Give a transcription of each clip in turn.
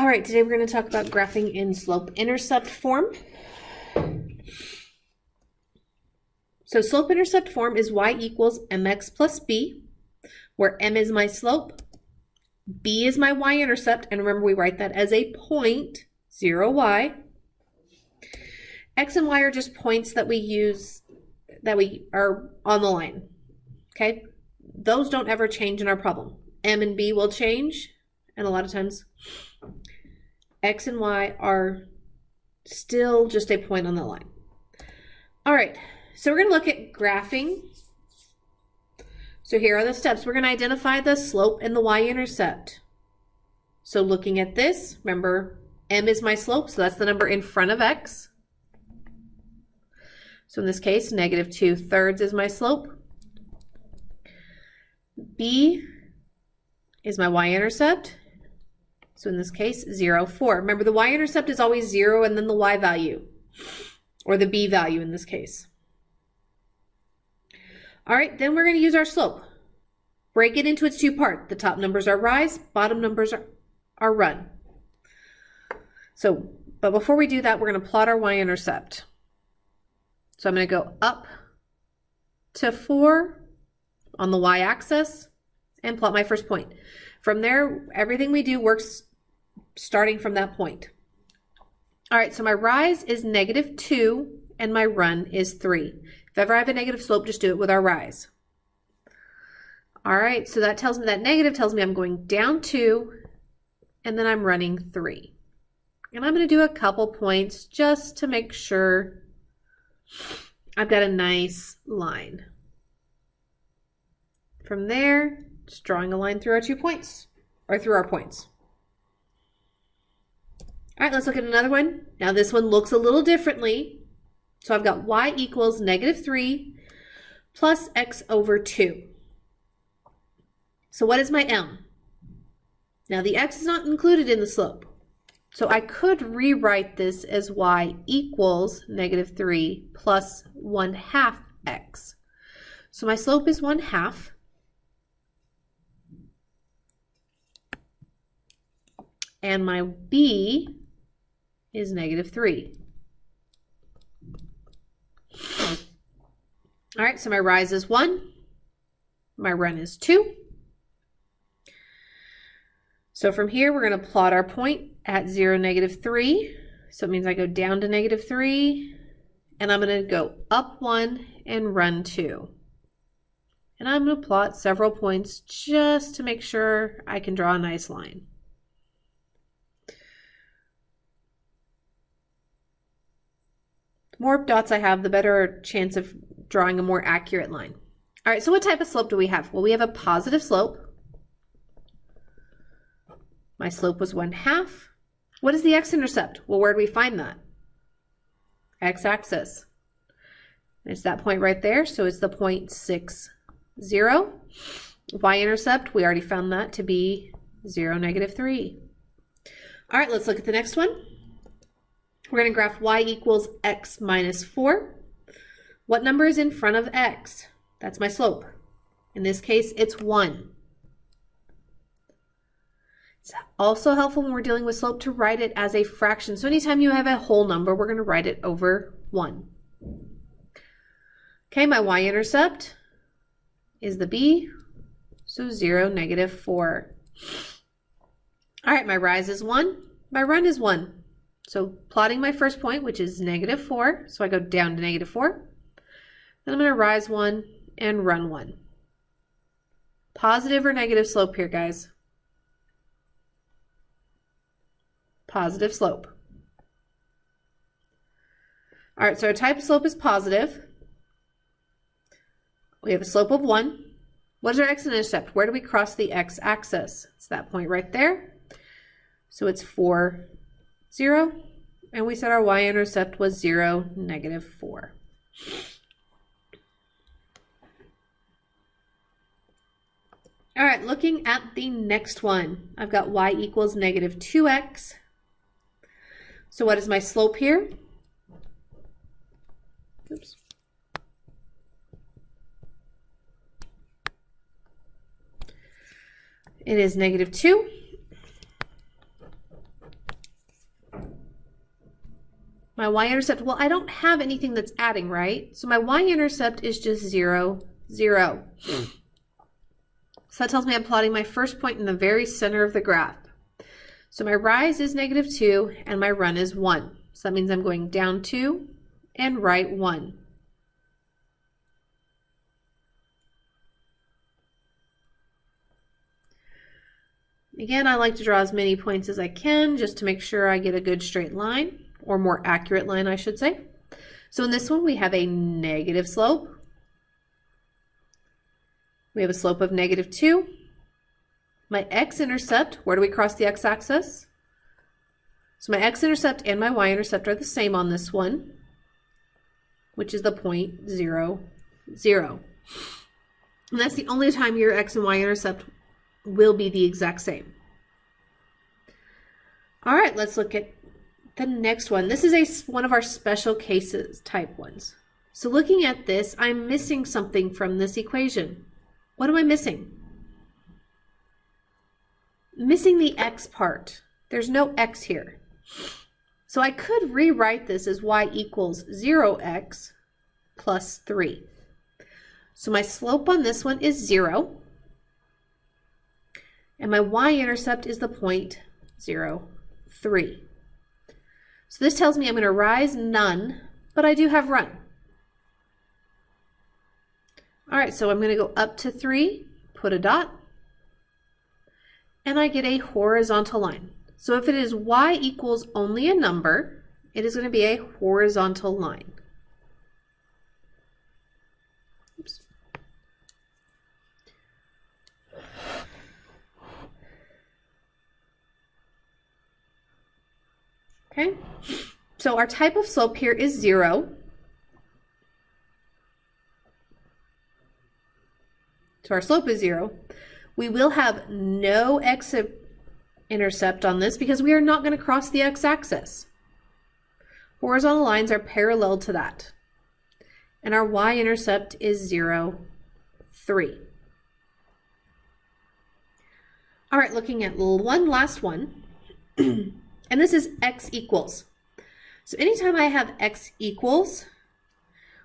All right, today we're going to talk about graphing in slope-intercept form. So slope-intercept form is y equals mx plus b, where m is my slope, b is my y-intercept, and remember we write that as a point, 0y. X and y are just points that we use, that we are on the line, okay? Those don't ever change in our problem. M and b will change, and a lot of times X and Y are still just a point on the line. All right, so we're going to look at graphing. So here are the steps. We're going to identify the slope and the y-intercept. So looking at this, remember m is my slope, so that's the number in front of x. So in this case, -2/3 is my slope. B is my y-intercept. So in this case, 0, 4. Remember, the y-intercept is always 0 and then the y value, or the b value in this case. All right, then we're going to use our slope. Break it into its two parts. The top numbers are rise, bottom numbers are run. So, but before we do that, we're going to plot our y-intercept. So I'm going to go up to 4 on the y-axis and plot my first point. From there, everything we do works starting from that point. All right, so my rise is -2 and my run is 3. If ever I have a negative slope, just do it with our rise. All right, so that tells me, that negative tells me I'm going down 2 and then I'm running 3. And I'm going to do a couple points just to make sure I've got a nice line. From there, just drawing a line through our 2 points, or through our points. All right, let's look at another one. Now this one looks a little differently. So I've got y equals -3 plus x over 2. So what is my m? Now the x is not included in the slope. So I could rewrite this as y equals -3 plus 1/2 x. So my slope is 1/2. And my b is -3. All right, so my rise is 1, my run is 2. So from here, we're going to plot our point at 0, -3. So it means I go down to -3, and I'm going to go up 1 and run 2. And I'm going to plot several points just to make sure I can draw a nice line. The more dots I have, the better chance of drawing a more accurate line. All right, so what type of slope do we have? Well, we have a positive slope. My slope was 1/2. What is the x-intercept? Well, where do we find that? X-axis. It's that point right there, so it's the point 6, 0. Y-intercept, we already found that to be 0, -3. All right, let's look at the next one. We're going to graph y equals x minus 4. What number is in front of x? That's my slope. In this case, it's 1. It's also helpful when we're dealing with slope to write it as a fraction. So anytime you have a whole number, we're going to write it over 1. Okay, my y-intercept is the b, so 0, -4. All right, my rise is 1, my run is 1. So plotting my first point, which is -4, so I go down to -4. Then I'm going to rise 1 and run 1. Positive or negative slope here, guys? Positive slope. All right, so our type of slope is positive. We have a slope of 1. What is our x-intercept? Where do we cross the x-axis? It's that point right there. So it's 4, 0, and we said our y-intercept was 0, -4. All right, looking at the next one, I've got y equals -2x. So what is my slope here? Oops. It is -2. My y-intercept, well, I don't have anything that's adding, right? So my y-intercept is just 0, 0. So that tells me I'm plotting my first point in the very center of the graph. So my rise is -2 and my run is 1. So that means I'm going down 2 and right 1. Again, I like to draw as many points as I can just to make sure I get a good straight line, or more accurate line, I should say. So in this one, we have a negative slope. We have a slope of -2. My x-intercept, where do we cross the x-axis? So my x-intercept and my y-intercept are the same on this one, which is the point 0, 0. And that's the only time your x and y-intercept will be the exact same. All right, let's look at the next one. This is one of our special cases type ones. So looking at this, I'm missing something from this equation. What am I missing? Missing the x part. There's no x here. So I could rewrite this as y equals 0x plus 3. So my slope on this one is 0. And my y-intercept is the point 0, 3. So this tells me I'm going to rise none, but I do have run. All right, so I'm going to go up to 3, put a dot, and I get a horizontal line. So if it is y equals only a number, it is going to be a horizontal line. Oops. Okay, so our type of slope here is 0. So our slope is 0. We will have no x-intercept on this because we are not going to cross the x-axis. Horizontal lines are parallel to that. And our y-intercept is 0, 3. All right, looking at one last one. And this is x equals. So anytime I have x equals,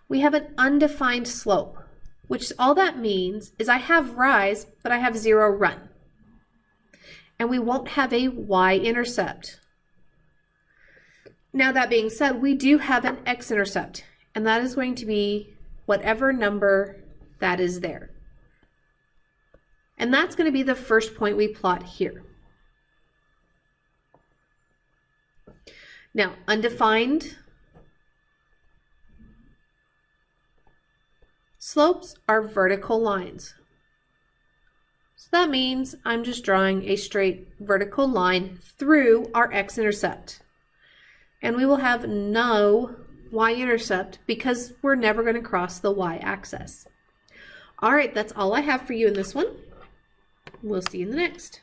we have an undefined slope, which all that means is I have rise, but I have 0 run. And we won't have a y-intercept. Now that being said, we do have an x-intercept, and that is going to be whatever number that is there. And that's going to be the first point we plot here. Now, undefined slopes are vertical lines. So that means I'm just drawing a straight vertical line through our x-intercept. And we will have no y-intercept because we're never going to cross the y-axis. All right, that's all I have for you in this one. We'll see you in the next.